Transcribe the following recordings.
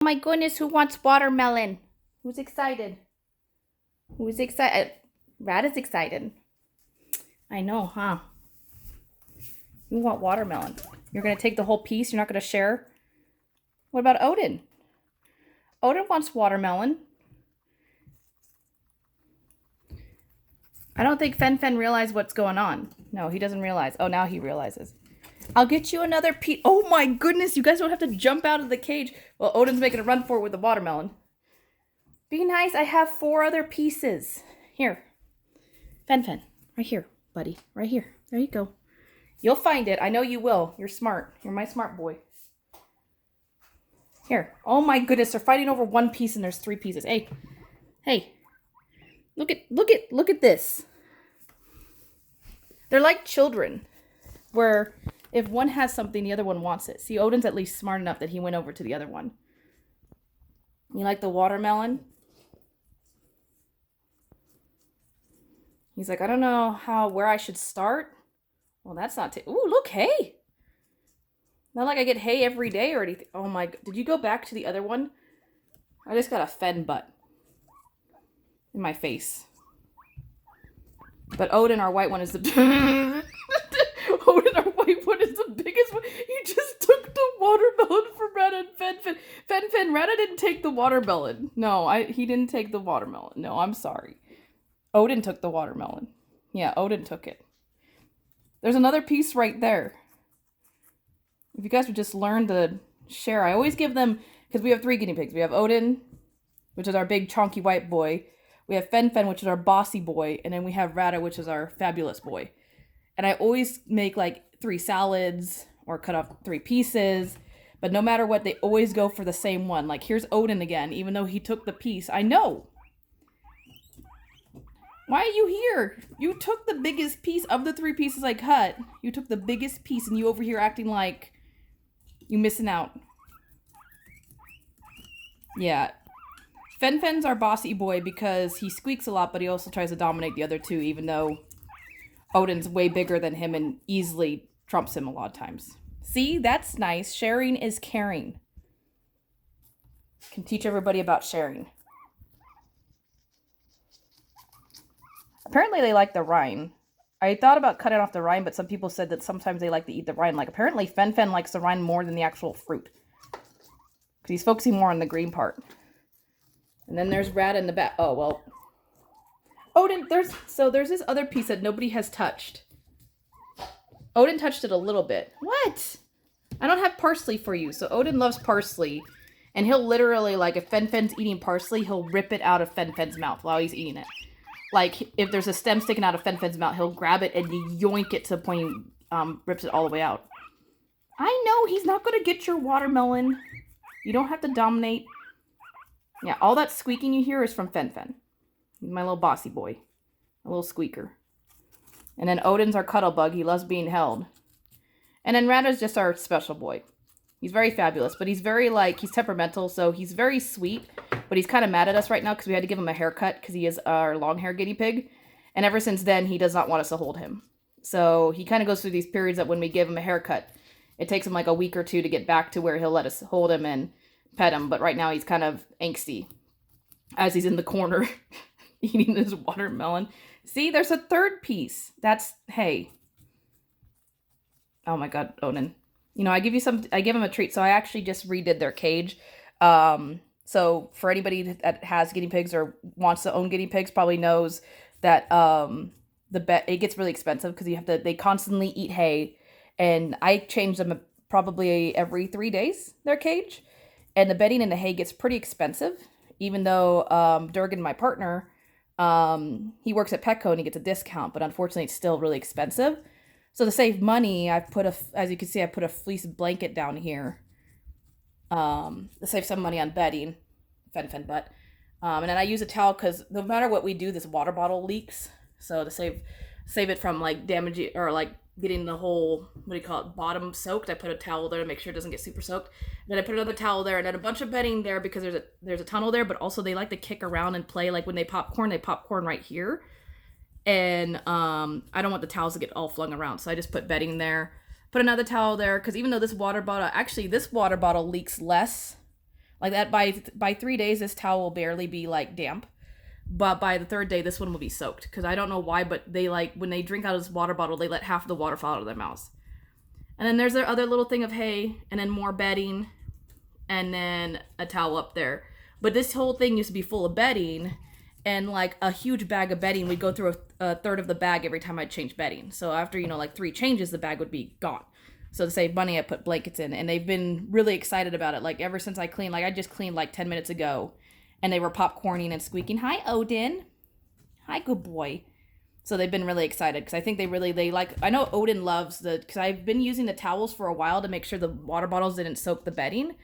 Oh my goodness, who wants watermelon? Who's excited? Who's excited? Rat is excited. I know, huh? You want watermelon. You're going to take the whole piece? You're not going to share? What about Odin? Odin wants watermelon. I don't think Fen Fen realized what's going on. No, he doesn't realize. Oh, now he realizes. I'll get you another piece. Oh my goodness, you guys don't have to jump out of the cage. Well, Odin's making a run for it with the watermelon. Be nice, I have 4 other pieces. Here. Fen Fen, right here, buddy. Right here. There you go. You'll find it. I know you will. You're smart. You're my smart boy. Here. Oh my goodness, they're fighting over 1 piece and there's 3 pieces. Hey. Hey. Look at this. They're like children, where if one has something, the other one wants it. See, Odin's at least smart enough that he went over to the other one. You like the watermelon? He's like, I don't know where I should start. Well, that's not... Ooh, look, hay! Not like I get hay every day or anything. Oh my... Did you go back to the other one? I just got a fen butt in my face. But Odin, our white one, is the... Odin, our white one, is the biggest one. He just took the watermelon from Rata and Fen Fen. Fen Fen, Rata didn't take the watermelon. No, he didn't take the watermelon. No, I'm sorry. Odin took the watermelon. Yeah, Odin took it. There's another piece right there. If you guys would just learn to share. I always give them, because we have 3 guinea pigs. We have Odin, which is our big chonky white boy. We have Fen Fen, which is our bossy boy. And then we have Rata, which is our fabulous boy. And I always make like 3 salads or cut off 3 pieces. But no matter what, they always go for the same one. Like, here's Odin again, even though he took the piece. I know. Why are you here? You took the biggest piece of the 3 pieces I cut. You took the biggest piece and you over here acting like you missing out. Yeah. Fen Fen's our bossy boy because he squeaks a lot, but he also tries to dominate the other 2, even though Odin's way bigger than him and easily trumps him a lot of times. See, that's nice. Sharing is caring. Can teach everybody about sharing. Apparently they like the rind. I thought about cutting off the rind, but some people said that sometimes they like to eat the rind. Like, apparently Fen Fen likes the rind more than the actual fruit. Because he's focusing more on the green part. And then there's Rat in the back. Oh, well. Odin, there's this other piece that nobody has touched. Odin touched it a little bit. What? I don't have parsley for you. So Odin loves parsley. And he'll literally, like, if Fen Fen's eating parsley, he'll rip it out of Fen Fen's mouth while he's eating it. Like, if there's a stem sticking out of Fen Fen's mouth, he'll grab it and yoink it to the point he rips it all the way out. I know, he's not going to get your watermelon. You don't have to dominate. Yeah, all that squeaking you hear is from Fen Fen. He's my little bossy boy. A little squeaker. And then Odin's our cuddle bug. He loves being held. And then Rata's just our special boy. He's very fabulous, but he's very, like, he's temperamental, so he's very sweet. But he's kind of mad at us right now because we had to give him a haircut because he is our long hair guinea pig. And ever since then, he does not want us to hold him. So he kind of goes through these periods that when we give him a haircut, it takes him like a week or 2 to get back to where he'll let us hold him and pet him. But right now he's kind of angsty as he's in the corner eating his watermelon. See, there's a 3rd piece. That's hay. Oh my God, Odin. You know, I give him a treat. So I actually just redid their cage. So for anybody that has guinea pigs or wants to own guinea pigs, probably knows that it gets really expensive because they constantly eat hay, and I change them probably every 3 days, their cage, and the bedding and the hay gets pretty expensive. Even though Durgan, my partner, he works at Petco and he gets a discount, but unfortunately it's still really expensive. So to save money, as you can see, I put a fleece blanket down here. To save some money on bedding, Fen butt. And then I use a towel because no matter what we do, this water bottle leaks. So to save it from like damaging or like getting the whole, bottom soaked, I put a towel there to make sure it doesn't get super soaked. And then I put another towel there and then a bunch of bedding there because there's a tunnel there, but also they like to kick around and play. Like when they pop corn right here. And I don't want the towels to get all flung around. So I just put bedding there. Put another towel there because even though this water bottle leaks less Like that by 3 days, this towel will barely be like damp. But by the third day, this one will be soaked. Because I don't know why, but they like, when they drink out of this water bottle, they let half the water fall out of their mouths. And then there's their other little thing of hay, and then more bedding, and then a towel up there. But this whole thing used to be full of bedding, and like a huge bag of bedding, we'd go through a third of the bag every time I'd change bedding. So after, like 3 changes, the bag would be gone. So to save money, I put blankets in, and they've been really excited about it. Like ever since I cleaned, like I just cleaned like 10 minutes ago, and they were popcorning and squeaking. Hi, Odin. Hi, good boy. So they've been really excited because I think they like, I know Odin loves because I've been using the towels for a while to make sure the water bottles didn't soak the bedding.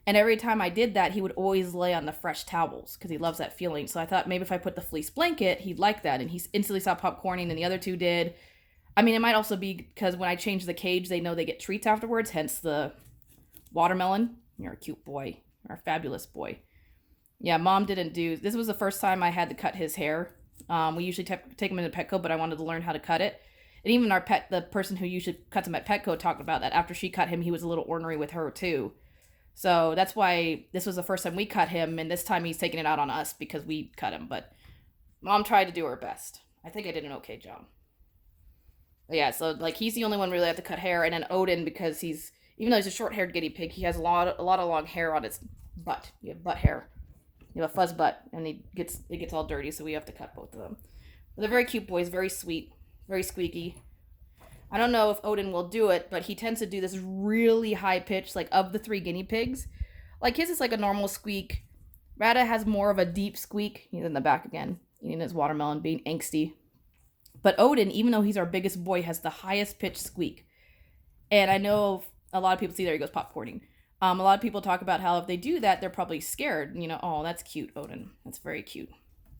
And every time I did that, he would always lay on the fresh towels because he loves that feeling. So I thought maybe if I put the fleece blanket, he'd like that. And he instantly stopped popcorning, and the other 2 did. I mean, it might also be because when I change the cage, they know they get treats afterwards, hence the watermelon. You're a cute boy. You're a fabulous boy. Yeah, Mom didn't do... This was the first time I had to cut his hair. We usually take him into Petco, but I wanted to learn how to cut it. And even the person who usually cuts him at Petco, talked about that. After she cut him, he was a little ornery with her, too. So that's why this was the first time we cut him, and this time he's taking it out on us because we cut him. But Mom tried to do her best. I think I did an okay job. But yeah, so like he's the only one really have to cut hair, and then Odin, because even though he's a short-haired guinea pig, he has a lot of long hair on his butt. You have butt hair. You have a fuzz butt, and it gets all dirty, so we have to cut both of them. But they're very cute boys, very sweet, very squeaky. I don't know if Odin will do it, but he tends to do this really high pitch, like of the 3 guinea pigs. Like his is like a normal squeak. Rada has more of a deep squeak. He's in the back again, eating his watermelon, being angsty. But Odin, even though he's our biggest boy, has the highest pitched squeak. And I know a lot of people see there he goes popcorning. A lot of people talk about how if they do that, they're probably scared. Oh, that's cute, Odin. That's very cute.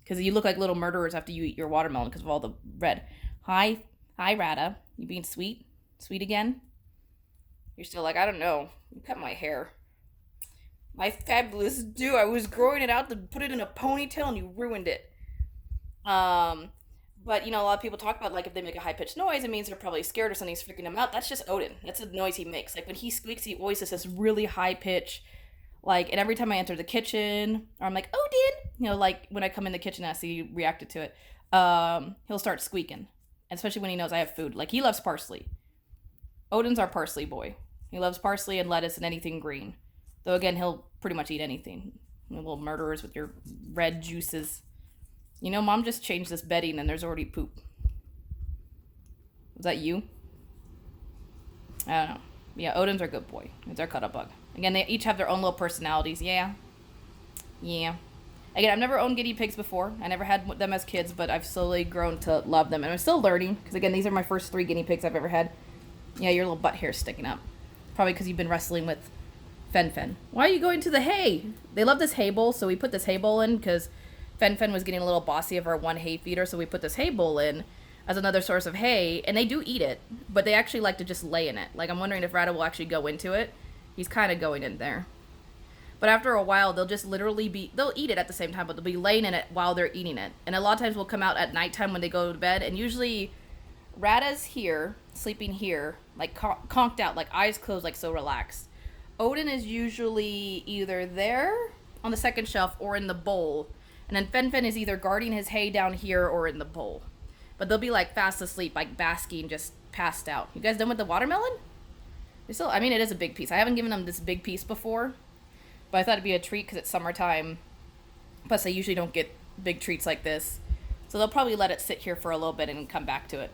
Because you look like little murderers after you eat your watermelon because of all the red. Hi, Rada. You being sweet? Sweet again? You're still like, I don't know. You cut my hair. My fabulous do. I was growing it out to put it in a ponytail and you ruined it. But, a lot of people talk about, like, if they make a high-pitched noise, it means they're probably scared or something's freaking them out. That's just Odin. That's the noise he makes. Like, when he squeaks, he always has this really high pitch. Like, and every time I enter the kitchen, or I'm like, Odin! Like, when I come in the kitchen and I see he reacted to it, he'll start squeaking. Especially when he knows I have food. Like, he loves parsley. Odin's our parsley boy. He loves parsley and lettuce and anything green. Though, again, he'll pretty much eat anything. Little murderers with your red juices. Mom just changed this bedding and there's already poop. Was that you? I don't know. Yeah, Odin's our good boy. He's our cuddle bug. Again, they each have their own little personalities. Yeah. Again, I've never owned guinea pigs before. I never had them as kids, but I've slowly grown to love them. And I'm still learning, because again, these are my first 3 guinea pigs I've ever had. Yeah, your little butt hair's sticking up. Probably because you've been wrestling with Fen. Why are you going to the hay? They love this hay bowl, so we put this hay bowl in, because Fen was getting a little bossy of our one hay feeder, so we put this hay bowl in as another source of hay, and they do eat it, but they actually like to just lay in it. Like, I'm wondering if Rada will actually go into it. He's kind of going in there. But after a while, they'll just literally they'll eat it at the same time, but they'll be laying in it while they're eating it. And a lot of times we'll come out at nighttime when they go to bed, and usually Rada's here, sleeping here, like conked out, like eyes closed, like so relaxed. Odin is usually either there on the second shelf or in the bowl. And then Fen is either guarding his hay down here or in the bowl. But they'll be like fast asleep, like basking, just passed out. You guys done with the watermelon? It is a big piece. I haven't given them this big piece before. But I thought it'd be a treat because it's summertime. Plus, they usually don't get big treats like this. So they'll probably let it sit here for a little bit and come back to it.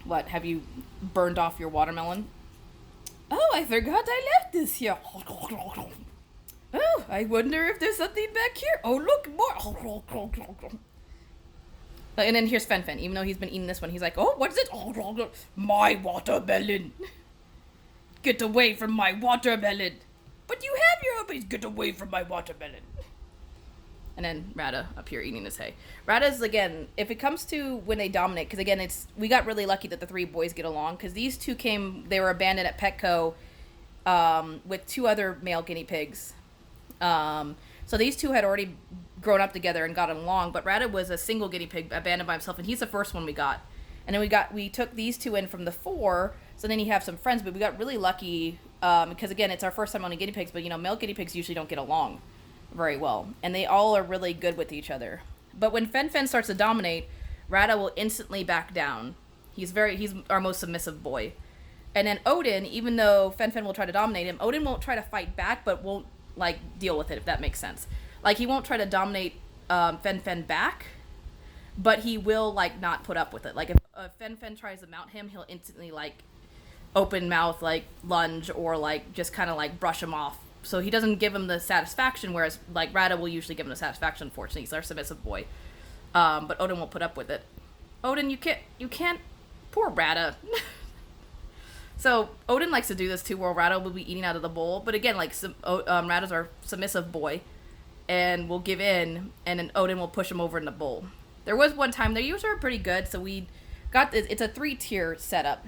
What, have you burned off your watermelon? Oh, I forgot I left this here. Oh, I wonder if there's something back here. Oh, look, more. And then here's Fen. Even though he's been eating this one, he's like, oh, what is it? My watermelon. Get away from my watermelon. But you have your own. Get away from my watermelon. And then Rada up here eating his hay. Rada's, again, if it comes to when they dominate, because again, we got really lucky that the 3 boys get along, because these 2 they were abandoned at Petco with 2 other male guinea pigs. So these 2 had already grown up together and gotten along, but Rada was a single guinea pig abandoned by himself, and he's the first one we got. And then we took these 2 in from the 4, so then he have some friends, but we got really lucky Because again, it's our first time owning guinea pigs, but you know, male guinea pigs usually don't get along very well, and they all are really good with each other. But when Fen Fen starts to dominate, Rada will instantly back down. He's our most submissive boy. And then Odin, even though Fen Fen will try to dominate him, Odin won't try to fight back, but won't like deal with it, if that makes sense. Like, he won't try to dominate Fen Fen back, but he will like not put up with it. Like, if Fen Fen tries to mount him, he'll instantly like open mouth, like lunge, or like just kind of like brush him off. So he doesn't give him the satisfaction, whereas like Rada will usually give him the satisfaction. Unfortunately, he's our submissive boy, but Odin won't put up with it. Odin, you can't. Poor Rada. So Odin likes to do this too, where Rada will be eating out of the bowl. But again, like Rada's our submissive boy, and will give in, and then Odin will push him over in the bowl. There was one time, they usually are pretty good, so we got this. It's a 3-tier setup,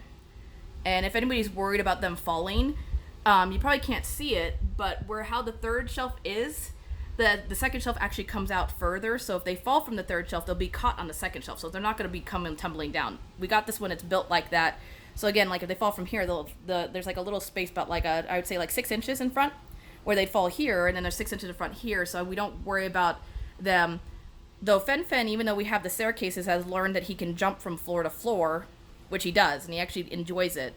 and if anybody's worried about them falling, you probably can't see it, but how the third shelf is, the second shelf actually comes out further. So if they fall from the third shelf, they'll be caught on the second shelf, so they're not going to be coming tumbling down. We got this when it's built like that. So again, like if they fall from here, there's like a little space, about like I would say like 6 inches in front, where they'd fall here, and then there's 6 inches in front here, so we don't worry about them. Though Fen Fen, even though we have the staircases, has learned that he can jump from floor to floor, which he does, and he actually enjoys it.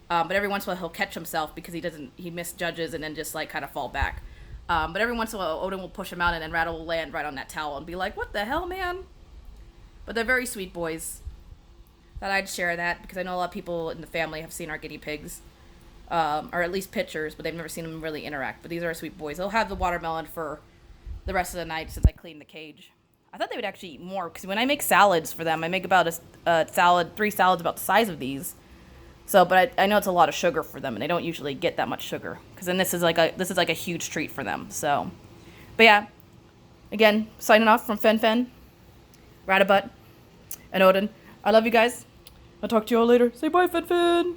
But every once in a while he'll catch himself because he misjudges and then just like kind of fall back. But every once in a while Odin will push him out, and then Rada will land right on that towel and be like, "What the hell, man?" But they're very sweet boys. Thought I'd share that because I know a lot of people in the family have seen our guinea pigs, or at least pictures, but they've never seen them really interact. But these are sweet boys. They'll have the watermelon for the rest of the night since I cleaned the cage. I thought they would actually eat more, because when I make salads for them, I make about three salads about the size of these. So, but I know it's a lot of sugar for them, and they don't usually get that much sugar, because then this is like a huge treat for them. So, but yeah, again, signing off from Fen Fen, Radabutt, and Odin. I love you guys. I'll talk to you all later. Say bye, Fen Fen.